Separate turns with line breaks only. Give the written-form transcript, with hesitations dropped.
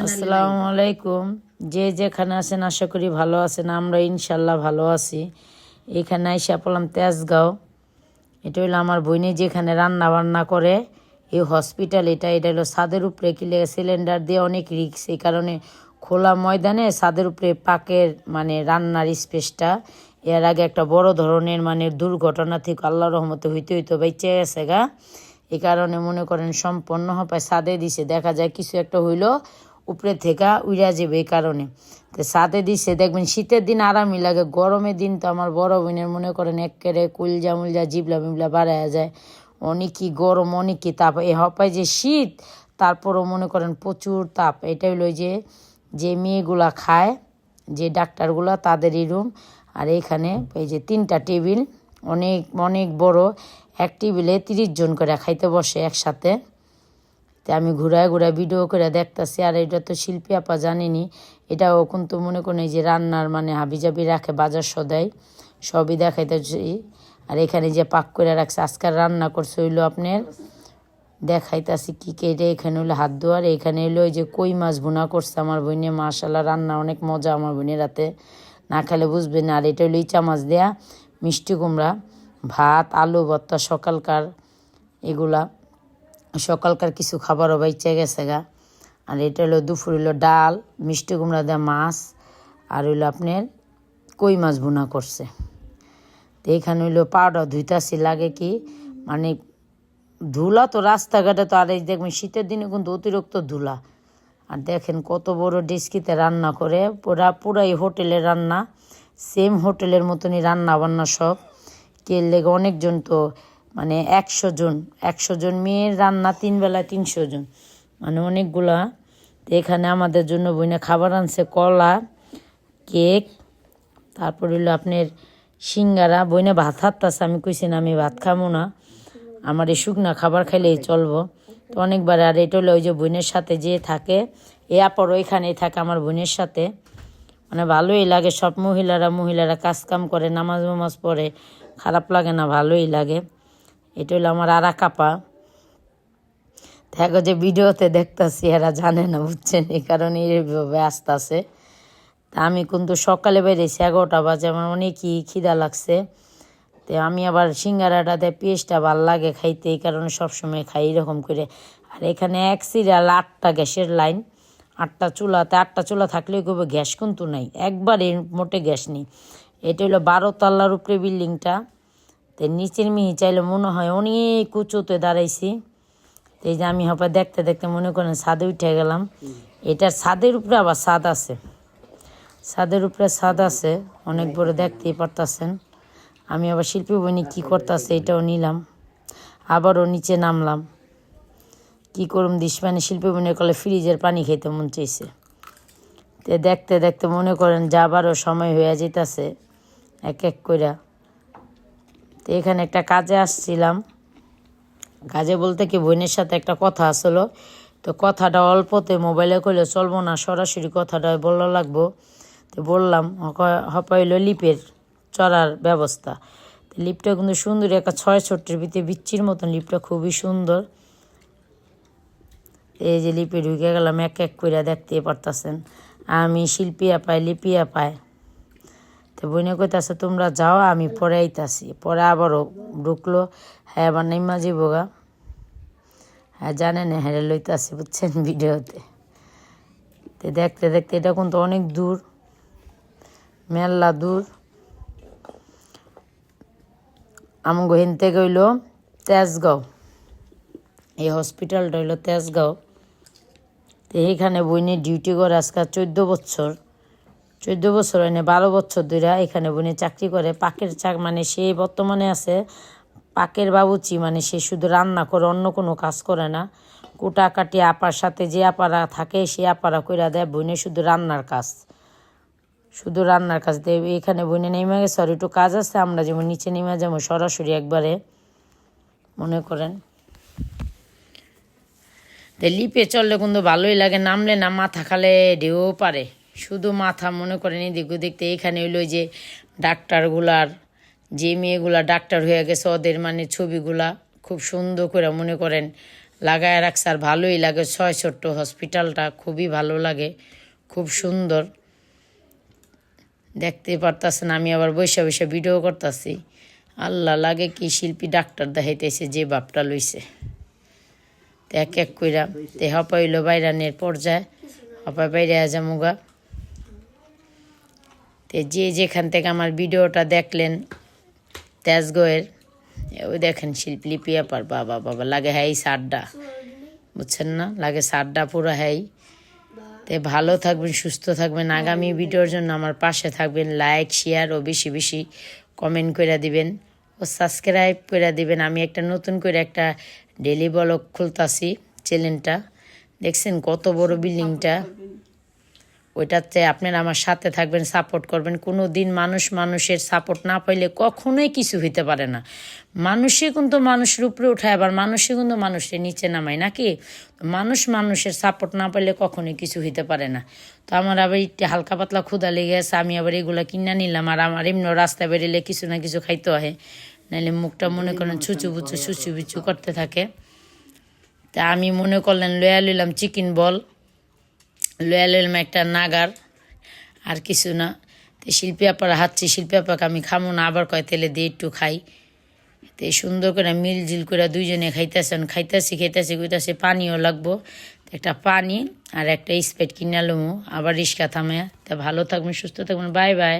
আসসালামু আলাইকুম। যে যেখানে আছেন আশা করি ভালো আছেন। আমরা ইনশাল্লাহ ভালো আছি। এখানে আইসা পড়লাম তেজগাঁও। এটা হলো আমার বোনে যেখানে রান্না বান্না করে এই হসপিটাল। এটা হলো ছাদের উপরে কিলে সিলিন্ডার দিয়ে অনেক রিস্ক, এই কারণে খোলা ময়দানে ছাদের উপরে পাকের রান্নার স্পেসটা। এর আগে একটা বড় ধরনের দুর্ঘটনা থেকে আল্লাহর রহমতে হইতে বেঁচে গেছে গা। এই কারণে মনে করেন সম্পন্ন হয় ছাদে দিছে, দেখা যায় কিছু একটা হইলো উপরে থেকে উড়া যাবে, এই কারণে তো ছাদে দিছে। দেখবেন শীতের দিন আরামই লাগে, গরমের দিন তো আমার বড় বোনের মনে করেন একেবারে কুলজা মুলজা জিবলা মিবলা বাড়াইয়া যায়। অনেকই গরম, অনেকই তাপ, এ হপায় যে শীত তারপরও মনে করেন প্রচুর তাপ। এটা হইলো যে যে মেয়েগুলা খায়, যে ডাক্তারগুলা তাদেরই রুম। আর এখানে এই যে 3টা টেবিল, অনেক অনেক বড়। এক টেবিলে 30 জন করে খাইতে বসে একসাথে। তো আমি ঘুরায় ঘুরায় ভিডিও করে দেখতেছি। আর এটা তো শিল্পী আপা জানেনি, এটাও কিন্তু মনে করেন এই যে রান্নার হাবিজাবি রাখে, বাজার সদাই সবই দেখাইতেছি। আর এখানে যে পাক করে রাখছে, আজকাল রান্না করছে হইলো আপনার দেখাইতেছি কি কেটে। এখানে হইলো হাত ধোয়ার, এখানে হইলো ওই যে কই মাছ ভুনা করছে আমার বোনে। মাশাল্লাহ রান্না অনেক মজা আমার বোনের রাতে, না খেলে বুঝবে না। আর এটা হইলো ইচা মাছ দেয়া মিষ্টি কুমড়া, ভাত, আলু ভর্তা সকালকার, এগুলা সকালকার কিছু খাবারও বাইচে গেছে গা। আর এটা হলো দুপুর হইলো ডাল, মিষ্টি কুমড়া দেওয়া মাছ, আর হইলো আপনার কই মাছ ভুনা করছে। তো এখানে হইলো পাউডার ধুইতাছি, লাগে কি ধুলা তো রাস্তাঘাটে তো। আর এই দেখবেন শীতের দিনে কিন্তু অতিরিক্ত ধুলা। আর দেখেন কত বড় ডেস্কিতে রান্না করে, পুরাই হোটেলের রান্না, সেম হোটেলের মতনই রান্না বান্না সব। কে লেগে অনেকজন তো 100 জন মেয়ের রান্না, 3 বেলায় 300 জন, অনেকগুলা। তো এখানে আমাদের জন্য বইনে খাবার আনছে, কলা, কেক, তারপর হইলো আপনার সিঙ্গারা। বইনে ভাত হাততাছে, আমি কইছি না আমি ভাত খাবো না, আমার এই শুকনা খাবার খাইলেই চলবো। তো অনেকবার। আর এটা হলো ওই যে বোনের সাথে যে থাকে, এরপর ওইখানেই থাকে আমার বোনের সাথে, ভালোই লাগে। সব মহিলারা কাজ কাম করে, নামাজ পড়ে, খারাপ লাগে না, ভালোই লাগে। এটা হলো আমার আরাকাপা। দেখো যে ভিডিওতে দেখতেছি এরা জানে না, বুঝছেন, এই কারণে এইভাবে আসতেছে। তা আমি কিন্তু সকালে বেরিয়েছি 11টা বাজে, আমার অনেকই খিদা লাগছে। তো আমি আবার সিঙ্গারাটাতে পেঁয়াজটা ভাল লাগে খাইতে, এই কারণে সবসময় খাই এরকম করে। আর এখানে এক সিরিয়াল 8টা গ্যাসের লাইন, 8টা চুলাতে। 8টা চুলা থাকলেও কেউ গ্যাস কিন্তু নাই, একবারে মোটে গ্যাস নেই। এটা হলো 12 তলার উপরে বিল্ডিংটা। তো নিচের মিহি চাইলে মনে হয় অনেক উঁচুতে দাঁড়াইছি। তো এই যে আমি হপায় দেখতে দেখতে মনে করেন ছাদে উঠে গেলাম। এটার ছাদের উপরে আবার ছাদ আছে, ছাদের উপরে ছাদ আছে অনেক বড়, দেখতেই পারতেছেন। আমি আবার শিল্পী বইনি কী করতেছে এটাও নিলাম, আবারও নিচে নামলাম। কি করুম শিল্পী বইনের কলে ফ্রিজের পানি খেতে মন চাইছে। তো দেখতে দেখতে মনে করেন যাবারও সময় হয়ে যেতেছে এক এক কইরা। তো এখানে একটা কাজে আসছিলাম, কাজে বলতে কি বোনের সাথে একটা কথা আসলো। তো কথাটা অল্পতে মোবাইলে কইলে চলবো না, সরাসরি কথাটা বললো লাগবো। তো বললাম হপাইল লিপের চড়ার ব্যবস্থা। তো লিপটা কিন্তু সুন্দর, একটা 6 ভিতরে বিচ্ছির মতন লিপটা, খুবই সুন্দর। এই যে লিপে ঢুকে গেলাম, এক এক করে দেখতে পারতেছেন। আমি শিল্পী আপায়, লিপি আপায়। তো বইনে কইতাছে তোমরা যাও, আমি পরে আইতাছি। পরে আবারও ঢুকলো, হ্যাঁ আবার নেমা যাবো গা। হ্যাঁ জানেন, হ্যাঁ লইতাছি, বুঝছেন ভিডিওতে। তো দেখতে দেখতে এটা কিন্তু অনেক দূর, মেলা দূর। আমগো হেন থেকে হইল তেজগাঁও, এই হসপিটালটা হইলো তেজগাঁও। তো এইখানে বইনে ডিউটি করে আজকাল 14 বছর, 12 বছর ধরে এখানে বইনে চাকরি করে। পাকের সে বর্তমানে আছে পাকের বাবুচি, সে শুধু রান্না করে, অন্য কোনো কাজ করে না। কুটাকাটি আপার সাথে যে আপারা থাকে সে আপারা কইরা দেয়, বইনে শুধু রান্নার কাজ, শুধু রান্নার কাজ দেয়। এখানে বইনে নেমে গেছে, আর একটু কাজ আছে, আমরা যেমন নিচে নেমে যাবো সরাসরি একবারে মনে করেন। তো লিপে চললে কিন্তু ভালোই লাগে, নামলে না মাথা খালে ঢেউ পারে, শুধু মাথা মনে করেন এদিক দেখতে। এখানে হইলো যে ডাক্তারগুলার, যে মেয়েগুলা ডাক্তার হয়ে গেছে ওদের ছবিগুলা খুব সুন্দর করে মনে করেন লাগায় রাখছে আর ভালোই লাগে। 6 ছোট্ট হসপিটালটা খুবই ভালো লাগে, খুব সুন্দর। দেখতে পারতাছেন আমি আবার বৈশা বৈশা ভিডিও করতেছি। আল্লাহ, লাগে কি শিল্পী ডাক্তার দেখাইতেছে যে বাপটা লইছে। তো এক এক কইরা তে হপাইল বাইরানের পর্যায়ে, হপাই বাইরে আজামুগা। তো যে যেখান থেকে আমার ভিডিওটা দেখলেন তেজগয়ের, ওই দেখেন শিল্পী আপার বাবা বাবা লাগে হ্যাঁ সারডা, বুঝছেন না, লাগে সারডা পুরো হ্যাঁ। তো ভালো থাকবেন, সুস্থ থাকবেন, আগামী ভিডিওর জন্য আমার পাশে থাকবেন। লাইক শেয়ার ও বেশি বেশি কমেন্ট করে দিবেন ও সাবস্ক্রাইব করে দিবেন। আমি একটা নতুন করে একটা ডেলি ব্লগ খুলতাছি চ্যানেলটা, দেখছেন কত বড় বিল্ডিংটা, ওইটাতে আপনারা আমার সাথে থাকবেন, সাপোর্ট করবেন। কোনো দিন মানুষের সাপোর্ট না পাইলে কখনোই কিছু হইতে পারে না। মানুষে কিন্তু মানুষের উপরে উঠায়, আবার মানুষে কিন্তু মানুষের নিচে নামায় নাকি। মানুষের সাপোর্ট না পাইলে কখনোই কিছু হইতে পারে না। তো আমার আবার একটু হালকা পাতলা ক্ষুধা লেগে গেছে, আমি আবার এগুলো কিনে নিলাম। আর আমার এমনি রাস্তায় বেরিয়ে কিছু না কিছু খাইতে হয়, নাহলে মুখটা মনে করেন ছুচু বিচু করতে থাকে। তা আমি মনে করলেন লয়া লইলাম চিকেন বল, লয়া লইলাম একটা নাগার, আর কিছু না। তো শিল্পী আপারা হাঁটছি, শিল্পী আপাকে আমি খামো না, আবার কয় তেলে দিয়ে একটু খাই। তো সুন্দর করে মিলজিল করে দুইজনে খাইতেছেন, খাইতেছি কইতাছি পানিও লাগবো। একটা পানি আর একটা স্প্রাইট কিনে লমু, আবার রিক্সা থামে। তা ভালো থাকবেন, সুস্থ থাকবেন, বাই বাই।